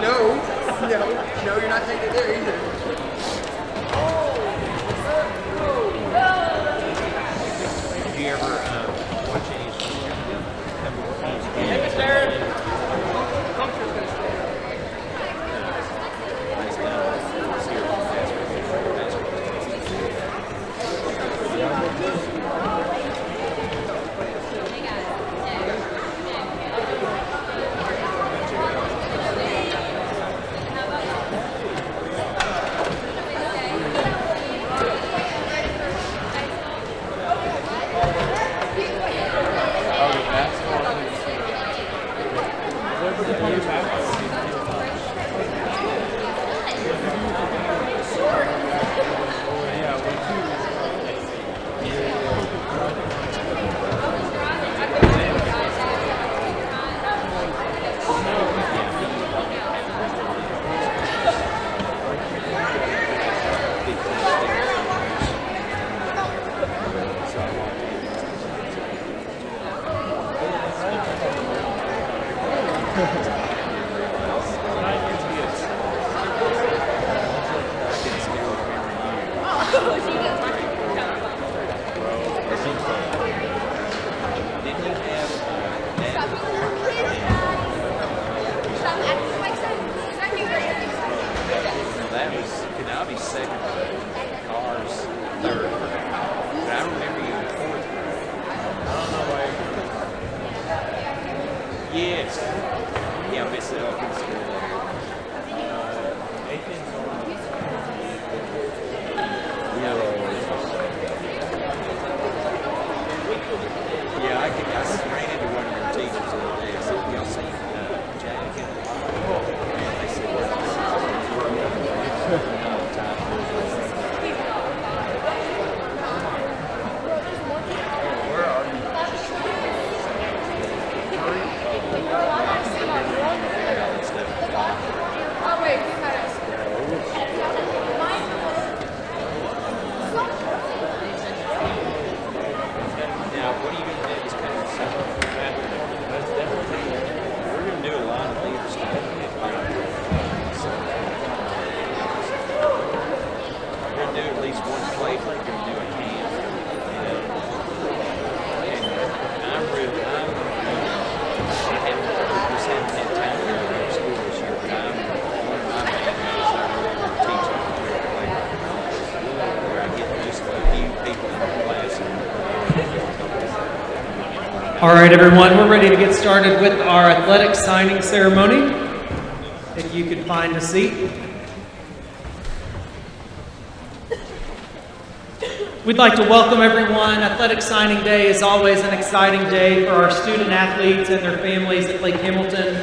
No, you're not taking it there either. Did you ever watch any of All right, everyone, we're ready to get started with our athletic signing ceremony. If you could find a seat. We'd like to welcome everyone. Athletic Signing Day is always an exciting day for our student athletes and their families at Lake Hamilton.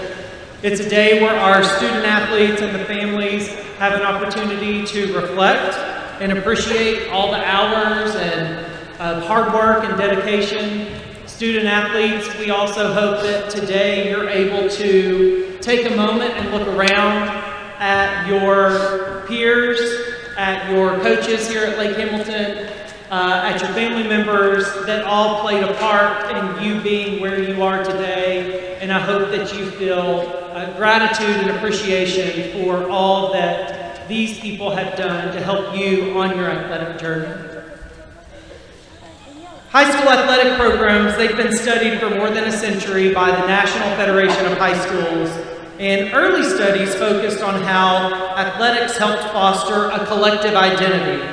It's a day where our student athletes and the families have an opportunity to reflect and appreciate all the hours and hard work and dedication. Student athletes, we also hope that today you're able to take a moment and look around at your peers, at your coaches here at Lake Hamilton, at your family members that all played a part in you being where you are today. And I hope that you feel gratitude and appreciation for all that these people have done to help you on your athletic journey. High school athletic programs, they've been studied for more than a century by the National Federation of High Schools, and early studies focused on how athletics helped foster a collective identity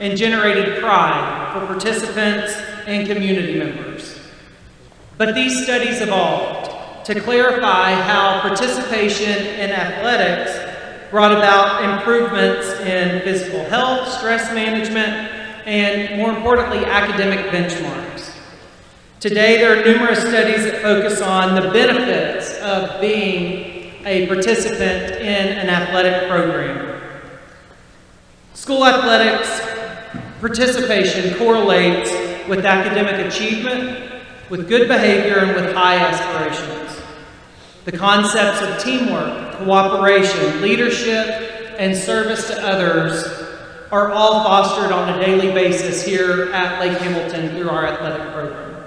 and generated pride for participants and community members. But these studies evolved to clarify how participation in athletics brought about improvements in physical health, stress management, and more importantly, academic benchmarks. Today, there are numerous studies that focus on the benefits of being a participant in an athletic program. School athletics participation correlates with academic achievement, with good behavior, and with high aspirations. The concepts of teamwork, cooperation, leadership, and service to others are all fostered on a daily basis here at Lake Hamilton through our athletic program.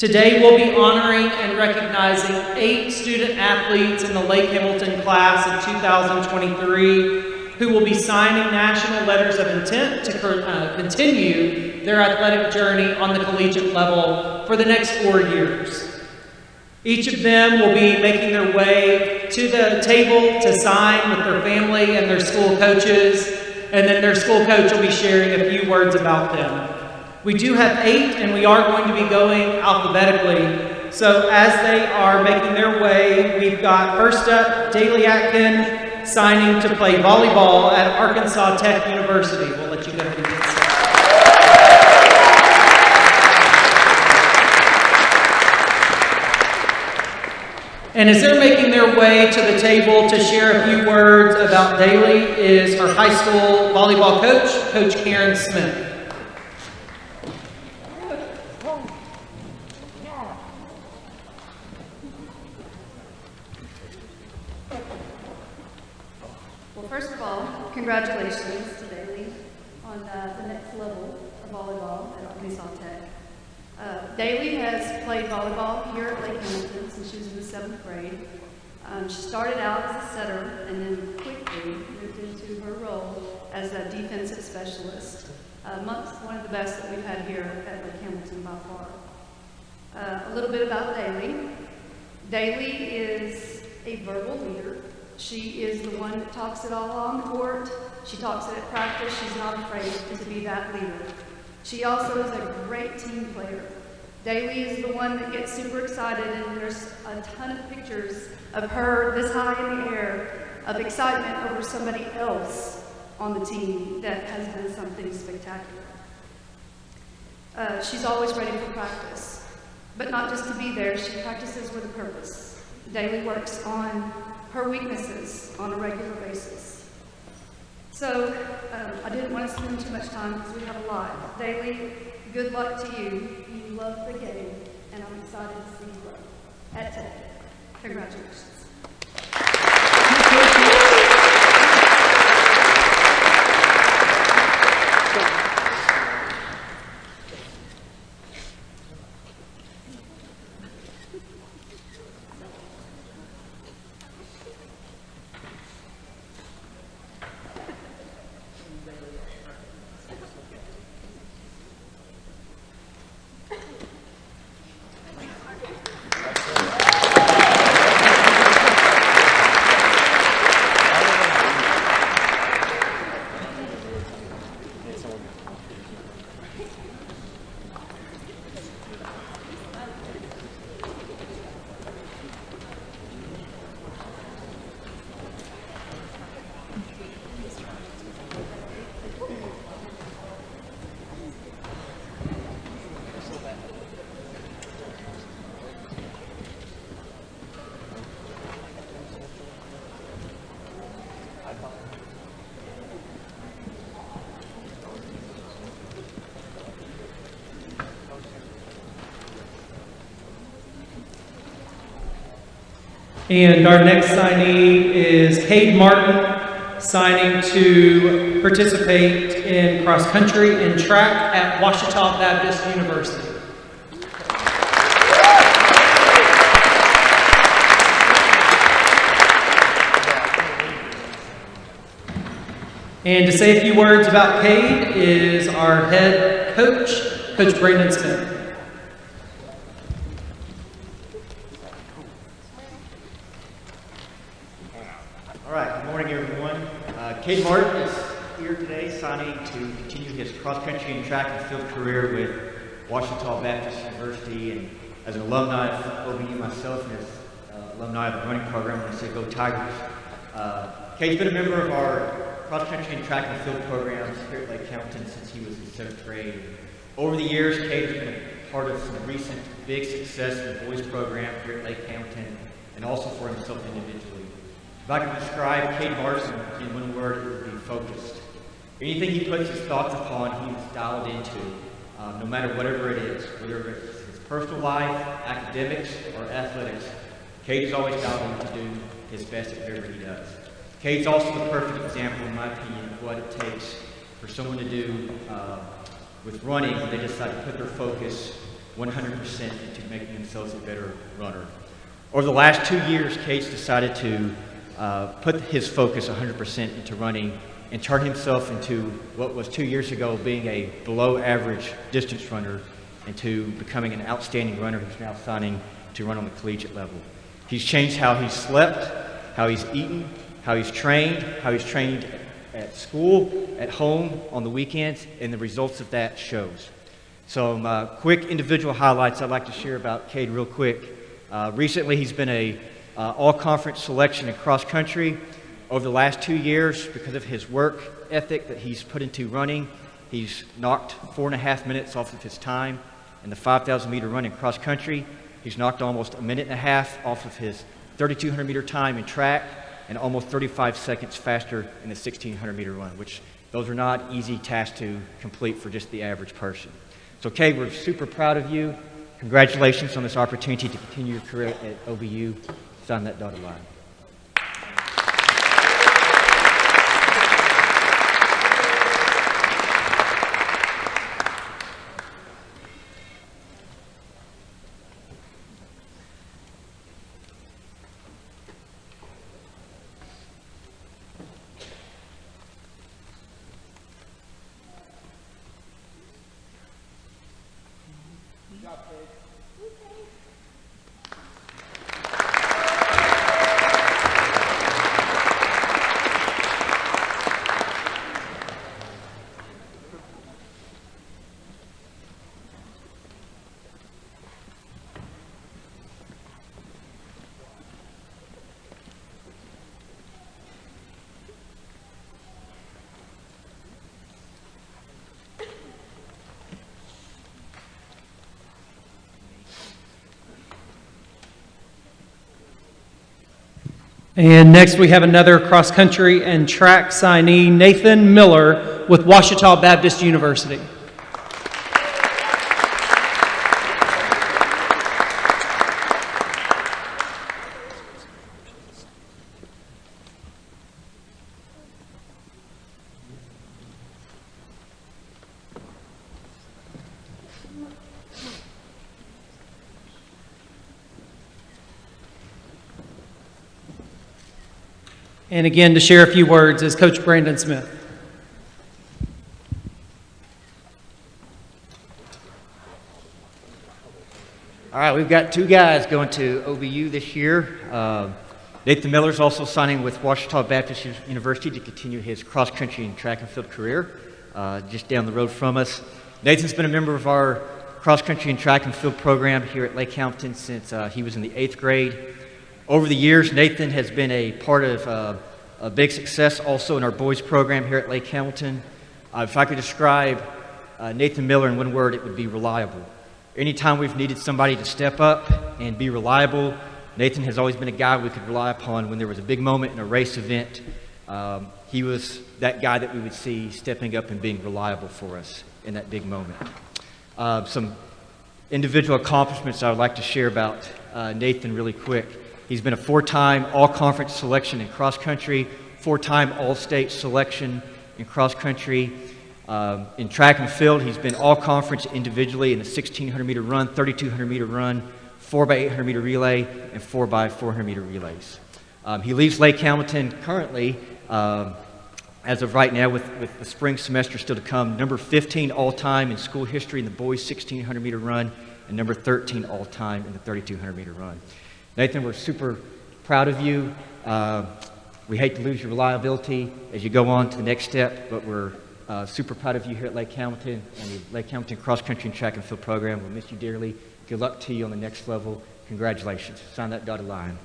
Today we'll be honoring and recognizing 8 student athletes in the Lake Hamilton class of 2023 who will be signing national letters of intent to continue their athletic journey on the collegiate level for the next 4 years. Each of them will be making their way to the table to sign with their family and their school coaches, and then their school coach will be sharing a few words about them. We do have 8, and we are going to be going alphabetically. So as they are making their way, we've got first up, Daylee Aitken signing to play volleyball at Arkansas Tech University. We'll let you go ahead and get started. And as they're making their way to the table to share a few words about Daylee is her high school volleyball coach, Coach Karen Smith. Well, first of all, congratulations to Daylee on the next level of volleyball at Arkansas Tech. Daylee has played volleyball here at Lake Hamilton since she was in the 7th grade. She started out as a setter and then quickly moved into her role as a defensive specialist. One of the best that we've had here at Lake Hamilton by far. A little bit about Daylee. Daylee is a verbal leader. She is the one that talks it all on the court. She talks it at practice. She's not afraid to be that leader. She also is a great team player. Daylee is the one that gets super excited, and there's a ton of pictures of her this high in the air of excitement over somebody else on the team that has done something spectacular. She's always ready for practice, but not just to be there. She practices with a purpose. Daylee works on her weaknesses on a regular basis. So I didn't want to spend too much time because we have a lot. Daylee, good luck to you. You love the game, and I'm excited to see you grow at Tech. Congratulations. And our next signee is Cade Martin, signing to participate in cross country and track at Ouachita Baptist University. And to say a few words about Cade is our head coach, Coach Brandon Smith. All right, good morning, everyone. Cade Martin is here today signing to continue his cross-country and track and field career with Ouachita Baptist University. And as an alumni of OBU myself and as alumni of the running program, I want to say go Tigers. Cade's been a member of our cross-country and track and field programs here at Lake Hamilton since he was in 7th grade. Over the years, Cade has been a part of some recent big success in the boys program here at Lake Hamilton and also for himself individually. If I could describe Cade Martin in one word, it would be focused. Anything he puts his thoughts upon, he's dialed into, no matter whatever it is, whether it's his personal life, academics, or athletics. Cade is always dialed in to do his best at whatever he does. Cade's also the perfect example, in my opinion, of what it takes for someone to do with running when they decide to put their focus 100% into making themselves a better runner. Over the last 2 years, Cade's decided to put his focus 100% into running and turn himself into what was 2 years ago being a below average distance runner into becoming an outstanding runner who's now signing to run on the collegiate level. He's changed how he's slept, how he's eaten, how he's trained at school, at home, on the weekends, and the results of that shows. Some quick individual highlights I'd like to share about Cade real quick. Recently, he's been a all-conference selection in cross country. Over the last 2 years, because of his work ethic that he's put into running, he's knocked 4.5 minutes off of his time in the 5,000-meter run in cross country. He's knocked almost 1.5 minutes off of his 3,200-meter time in track and almost 35 seconds faster in the 1,600-meter run, which those are not easy tasks to complete for just the average person. So, Cade, we're super proud of you. Congratulations on this opportunity to continue your career at OBU. Sign that dotted line. And next we have another cross-country and track signee, Nathan Miller with Ouachita Baptist University. And again, to share a few words is Coach Brandon Smith. All right, we've got 2 guys going to OBU this year. Nathan Miller's also signing with Ouachita Baptist University to continue his cross-country and track and field career, just down the road from us. Nathan's been a member of our cross-country and track and field program here at Lake Hamilton since he was in the 8th grade. Over the years, Nathan has been a part of a big success also in our boys program here at Lake Hamilton. If I could describe Nathan Miller in one word, it would be reliable. Anytime we've needed somebody to step up and be reliable, Nathan has always been a guy we could rely upon when there was a big moment in a race event. He was that guy that we would see stepping up and being reliable for us in that big moment. Some individual accomplishments I would like to share about Nathan really quick. He's been a 4-time all-conference selection in cross-country, 4-time all-state selection in cross-country. In track and field, he's been all-conference individually in the 1,600-meter run, 3,200-meter run, 4x800-meter relay, and 4x400-meter relays. He leaves Lake Hamilton currently, as of right now, with the spring semester still to come, number 15 all-time in school history in the boys' 1,600-meter run, and number 13 all-time in the 3,200-meter run. Nathan, we're super proud of you. We hate to lose your reliability as you go on to the next step, but we're super proud of you here at Lake Hamilton and the Lake Hamilton Cross Country and Track and Field program. We'll miss you dearly. Good luck to you on the next level. Congratulations. Sign that dotted line.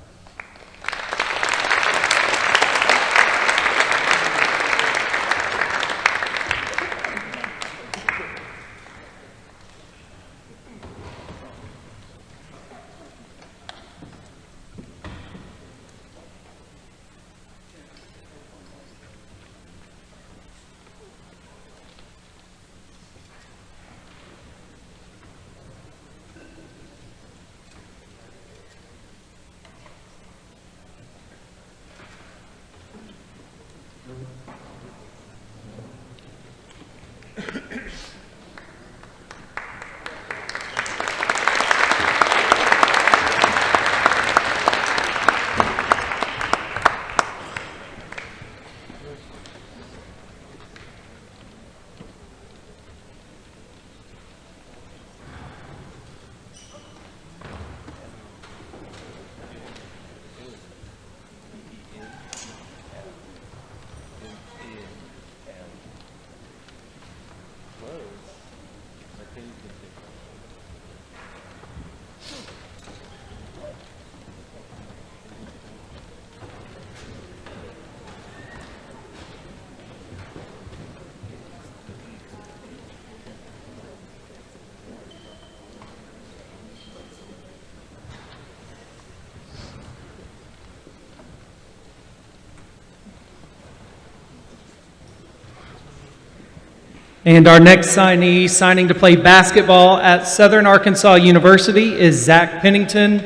And our next signee signing to play basketball at Southern Arkansas University is Zach Pennington.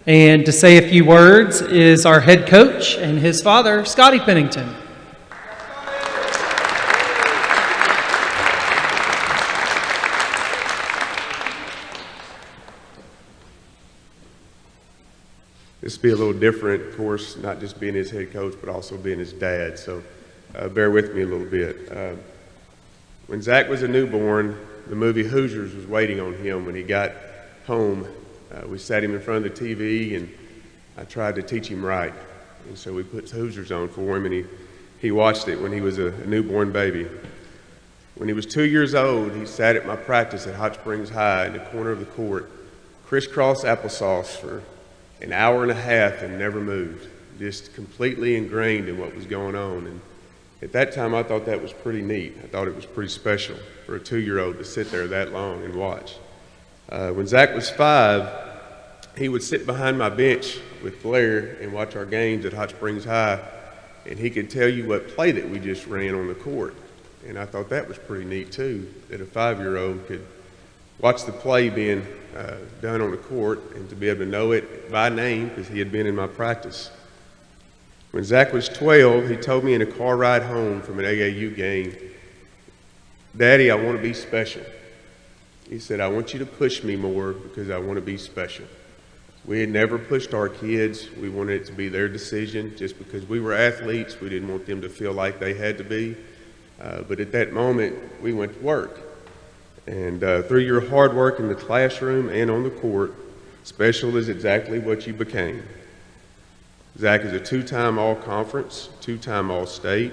And to say a few words is our head coach and his father, Scotty Pennington. This will be a little different, of course, not just being his head coach, but also being his dad. So bear with me a little bit. When Zach was a newborn, the movie Hoosiers was waiting on him when he got home. We sat him in front of the TV, and I tried to teach him right. And so we put Hoosiers on for him, and he watched it when he was a newborn baby. When he was 2 years old, he sat at my practice at Hot Springs High in the corner of the court, crisscross applesauce for an hour and a half and never moved, just completely ingrained in what was going on. And at that time, I thought that was pretty neat. I thought it was pretty special for a 2-year-old to sit there that long and watch. When Zach was 5, he would sit behind my bench with Blair and watch our games at Hot Springs High, and he could tell you what play that we just ran on the court. And I thought that was pretty neat too, that a 5-year-old could watch the play being done on the court and to be able to know it by name because he had been in my practice. When Zach was 12, he told me in a car ride home from an AAU game, "Daddy, I want to be special." He said, "I want you to push me more because I want to be special." We had never pushed our kids. We wanted it to be their decision. Just because we were athletes, we didn't want them to feel like they had to be. But at that moment, we went to work. And through your hard work in the classroom and on the court, special is exactly what you became. Zach is a 2-time All-Conference, 2-time All-State,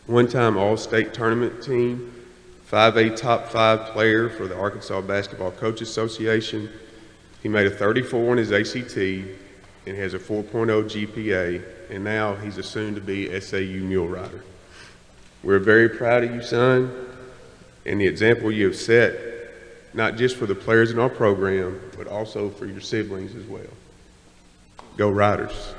1-time All-State tournament team, 5A top 5 player for the Arkansas Basketball Coaches Association. He made a 34 on his ACT and has a 4.0 GPA, and now he's a soon-to-be SAU mule rider. We're very proud of you, son, and the example you have set, not just for the players in our program, but also for your siblings as well. Go Riders.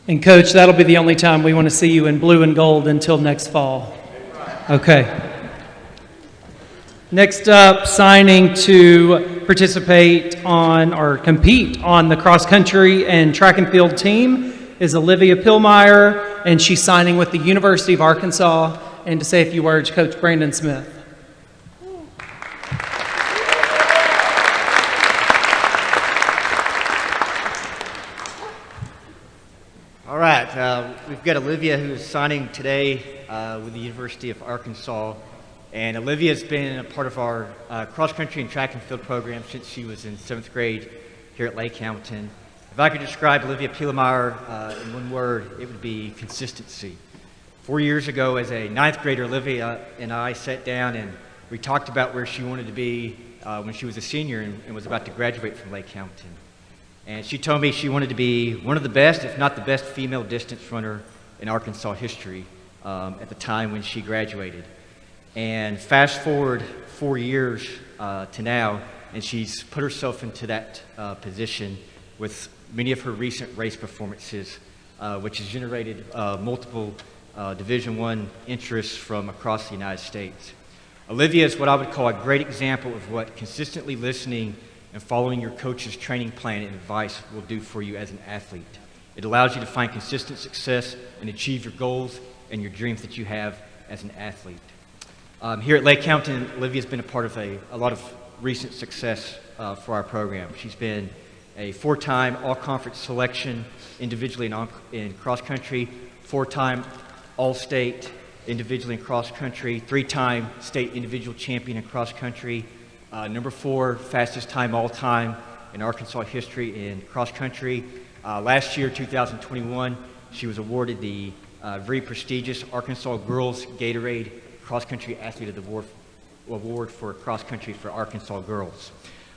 And Coach, that'll be the only time we want to see you in blue and gold until next fall. Okay. Next up, signing to participate on or compete on the cross country and track and field team is Olivia Pielemeier, and she's signing with the University of Arkansas. And to say a few words, Coach Brandon Smith. All right, we've got Olivia who's signing today with the University of Arkansas. And Olivia's been a part of our cross-country and track and field program since she was in 7th grade here at Lake Hamilton. If I could describe Olivia Pielemeier in one word, it would be consistency. 4 years ago, as a 9th grader, Olivia and I sat down and we talked about where she wanted to be when she was a senior and was about to graduate from Lake Hamilton. And she told me she wanted to be one of the best, if not the best, female distance runner in Arkansas history at the time when she graduated. And fast forward 4 years to now, and she's put herself into that position with many of her recent race performances which has generated multiple Division I interests from across the United States. Olivia is what I would call a great example of what consistently listening and following your coach's training plan and advice will do for you as an athlete. It allows you to find consistent success and achieve your goals and your dreams that you have as an athlete. Here at Lake Hamilton, Olivia's been a part of a lot of recent success for our program. She's been a 4-time all-conference selection individually in cross-country, 4-time all-state individually in cross-country, 3-time state individual champion in cross-country, number 4 fastest time all-time in Arkansas history in cross-country. Last year, 2021, she was awarded the very prestigious Arkansas Girls Gatorade Cross-Country Athlete of the Award for cross-country for Arkansas girls.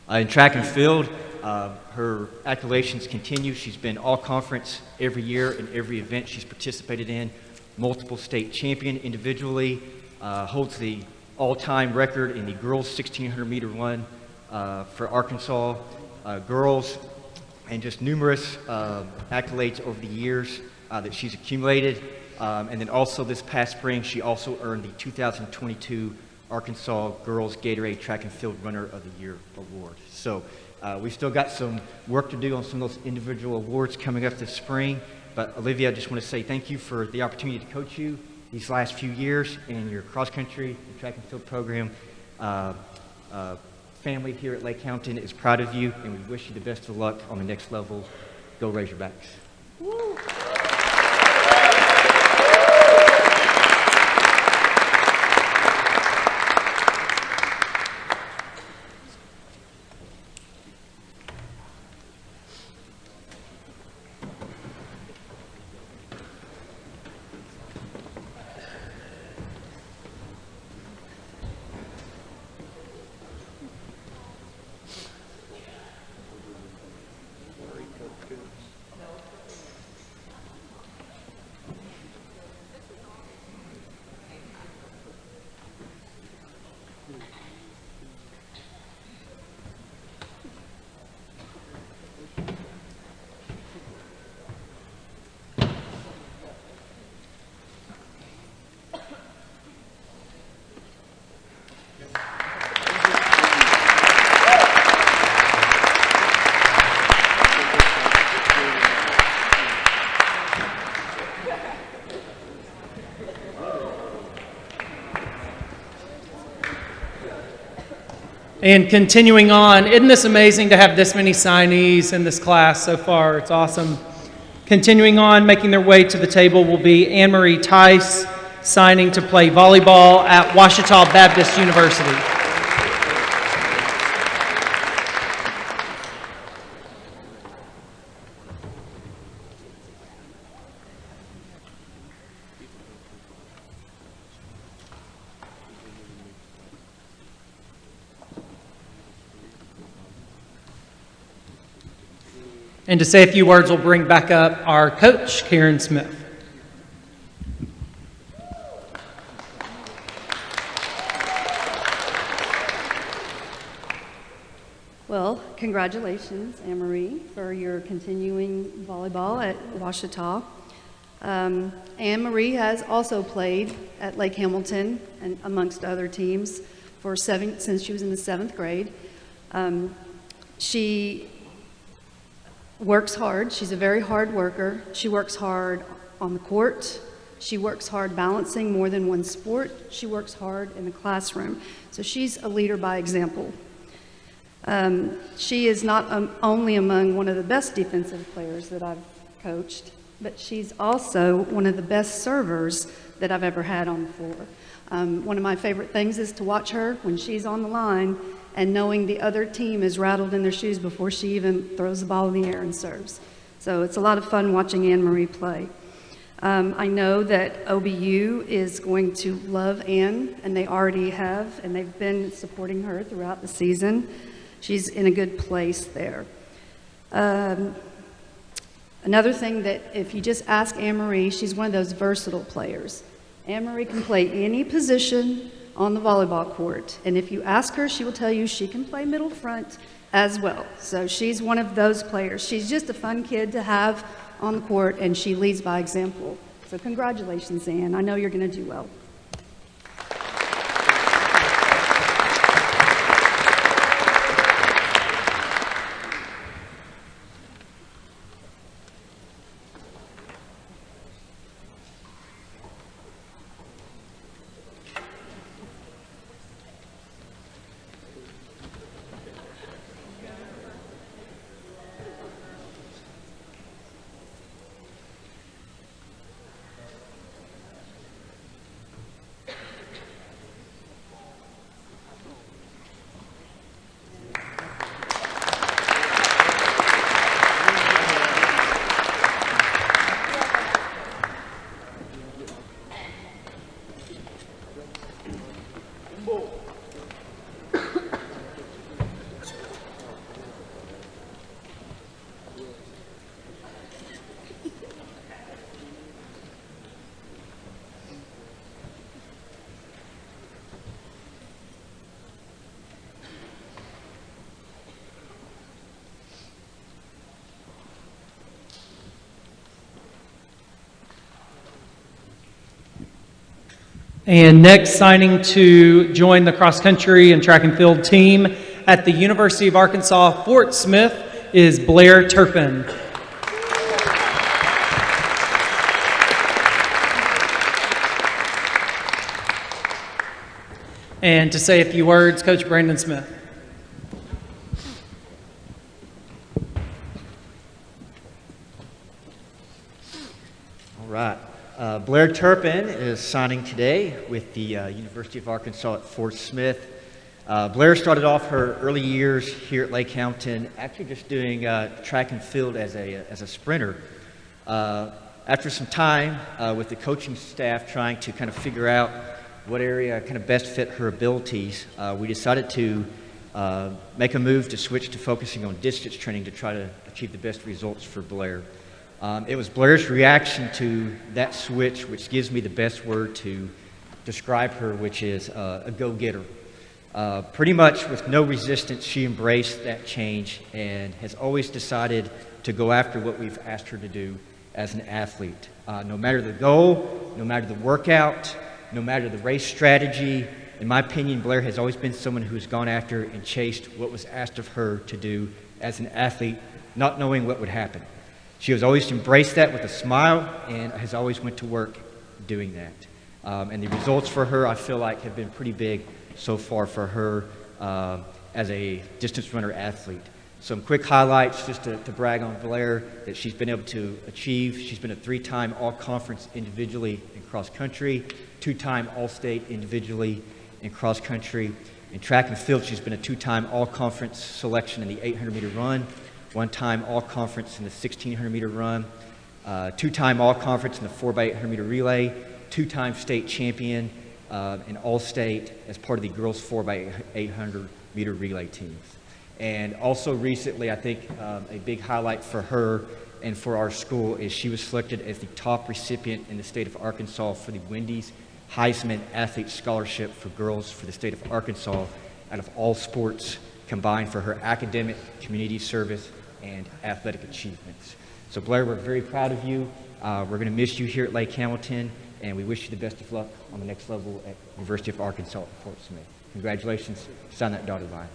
In track and field, her accolations continue. She's been all-conference every year in every event she's participated in, multiple state champion individually, holds the all-time record in the girls 1,600-meter run for Arkansas girls, and just numerous accolades over the years that she's accumulated. And then also this past spring, she also earned the 2022 Arkansas Girls Gatorade Track and Field Runner of the Year Award. So we've still got some work to do on some of those individual awards coming up this spring. But Olivia, I just want to say thank you for the opportunity to coach you these last few years in your cross-country and track and field program. Family here at Lake Hamilton is proud of you, and we wish you the best of luck on the next level. Go Razorbacks. Woo. And continuing on, isn't this amazing to have this many signees in this class so far? It's awesome. Continuing on, making their way to the table will be Anne-Marie Tice, signing to play volleyball at Ouachita Baptist University. And to say a few words, we'll bring back up our coach, Karen Smith. Well, congratulations, Anne-Marie, for your continuing volleyball at Ouachita. Anne-Marie has also played at Lake Hamilton and amongst other teams since she was in the 7th grade. She works hard. She's a very hard worker. She works hard on the court. She works hard balancing more than one sport. She works hard in the classroom. So she's a leader by example. She is not only among one of the best defensive players that I've coached, but she's also one of the best servers that I've ever had on the floor. One of my favorite things is to watch her when she's on the line and knowing the other team is rattled in their shoes before she even throws the ball in the air and serves. So it's a lot of fun watching Anne-Marie play. I know that OBU is going to love Anne, and they already have, and they've been supporting her throughout the season. She's in a good place there. Another thing that if you just ask Anne-Marie, she's one of those versatile players. Anne-Marie can play any position on the volleyball court, and if you ask her, she will tell you she can play middle front as well. So she's one of those players. She's just a fun kid to have on the court, and she leads by example. So congratulations, Ann. I know you're going to do well. And next, signing to join the cross-country and track and field team at the University of Arkansas Fort Smith is Blair Turpen. And to say a few words, Coach Brandon Smith. All right. Blair Turpen is signing today with the University of Arkansas at Fort Smith. Blair started off her early years here at Lake Hamilton, actually just doing track and field as a sprinter. After some time with the coaching staff trying to kind of figure out what area kind of best fit her abilities, we decided to make a move to switch to focusing on distance training to try to achieve the best results for Blair. It was Blair's reaction to that switch which gives me the best word to describe her, which is a go-getter. Pretty much with no resistance, she embraced that change and has always decided to go after what we've asked her to do as an athlete. No matter the goal, no matter the workout, no matter the race strategy, in my opinion, Blair has always been someone who's gone after and chased what was asked of her to do as an athlete, not knowing what would happen. She has always embraced that with a smile and has always went to work doing that. And the results for her, I feel like, have been pretty big so far for her as a distance runner athlete. Some quick highlights just to brag on Blair that she's been able to achieve. She's been a 3-time All-Conference individually in cross country, 2-time All-State individually in cross country. In track and field, she's been a 2-time All-Conference selection in the 800-meter run, 1-time All-Conference in the 1,600-meter run, 2-time All-Conference in the 4x800-meter relay, 2-time state champion in All-State as part of the girls 4x800-meter relay teams. And also recently, I think a big highlight for her and for our school is she was selected as the top recipient in the state of Arkansas for the Wendy's Heisman Athlete Scholarship for girls for the state of Arkansas out of all sports combined for her academic, community service, and athletic achievements. So Blair, we're very proud of you. We're going to miss you here at Lake Hamilton, and we wish you the best of luck on the next level at University of Arkansas at Fort Smith. Congratulations. Sign that dotted line.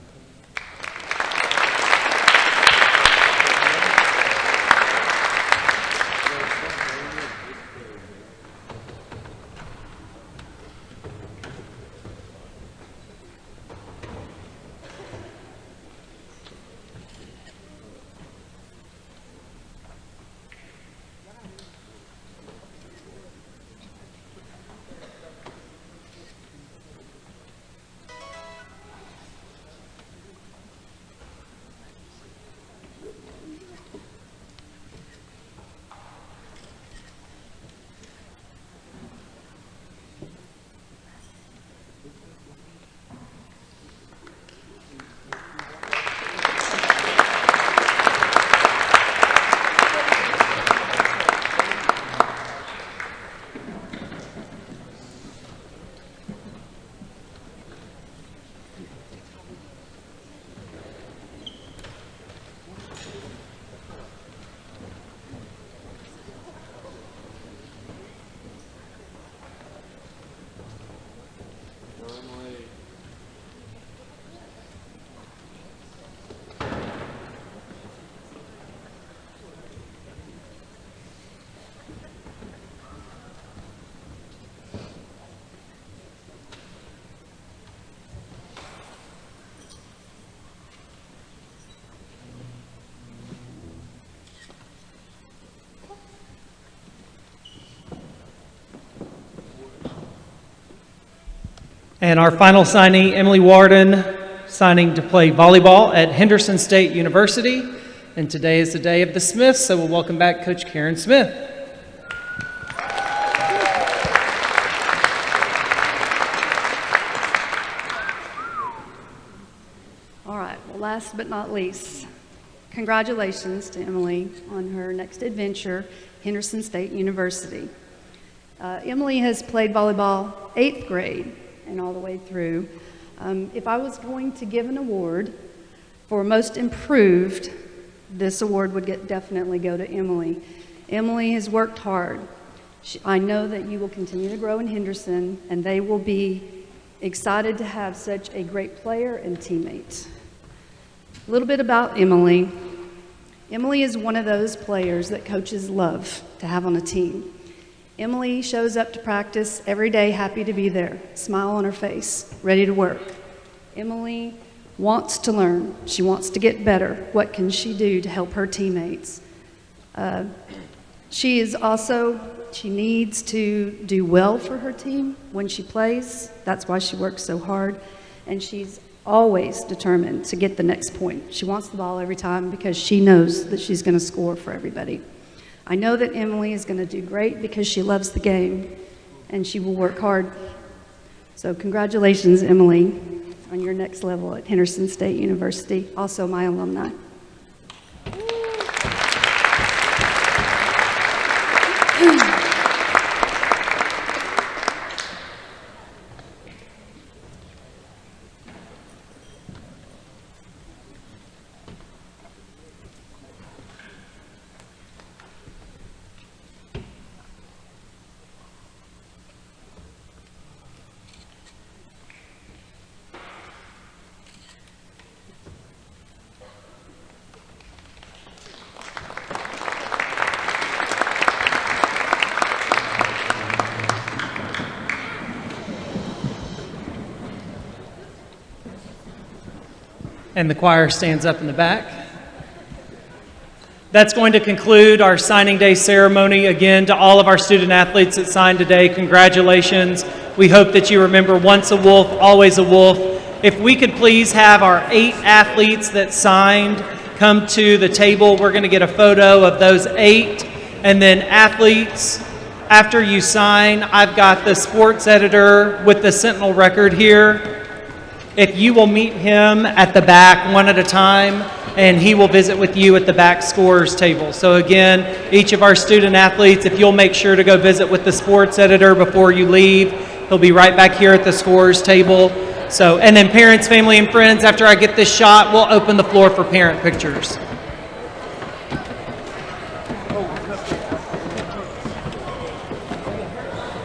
And our final signee, Emalee Worden, signing to play volleyball at Henderson State University. And today is the day of the Smiths, so we'll welcome back Coach Karen Smith. All right, well, last but not least, congratulations to Emalee on her next adventure, Henderson State University. Emalee has played volleyball 8th grade and all the way through. If I was going to give an award for most improved, this award would definitely go to Emalee. Emalee has worked hard. I know that you will continue to grow in Henderson, and they will be excited to have such a great player and teammate. A little bit about Emalee. Emalee is one of those players that coaches love to have on a team. Emalee shows up to practice every day happy to be there, smile on her face, ready to work. Emalee wants to learn. She wants to get better. What can she do to help her teammates? She needs to do well for her team when she plays. That's why she works so hard. And she's always determined to get the next point. She wants the ball every time because she knows that she's going to score for everybody. I know that Emalee is going to do great because she loves the game and she will work hard. So congratulations, Emalee, on your next level at Henderson State University, also my alumni. And the choir stands up in the back. That's going to conclude our signing day ceremony. Again, to all of our student athletes that signed today, congratulations. We hope that you remember once a wolf, always a wolf. If we could please have our 8 athletes that signed come to the table, we're going to get a photo of those 8. And then athletes, after you sign, I've got the sports editor with the Sentinel record here. If you will meet him at the back one at a time, and he will visit with you at the back scorers table. So again, each of our student athletes, if you'll make sure to go visit with the sports editor before you leave, he'll be right back here at the scorers table. So, and then parents, family, and friends, after I get this shot, we'll open the floor for parent pictures.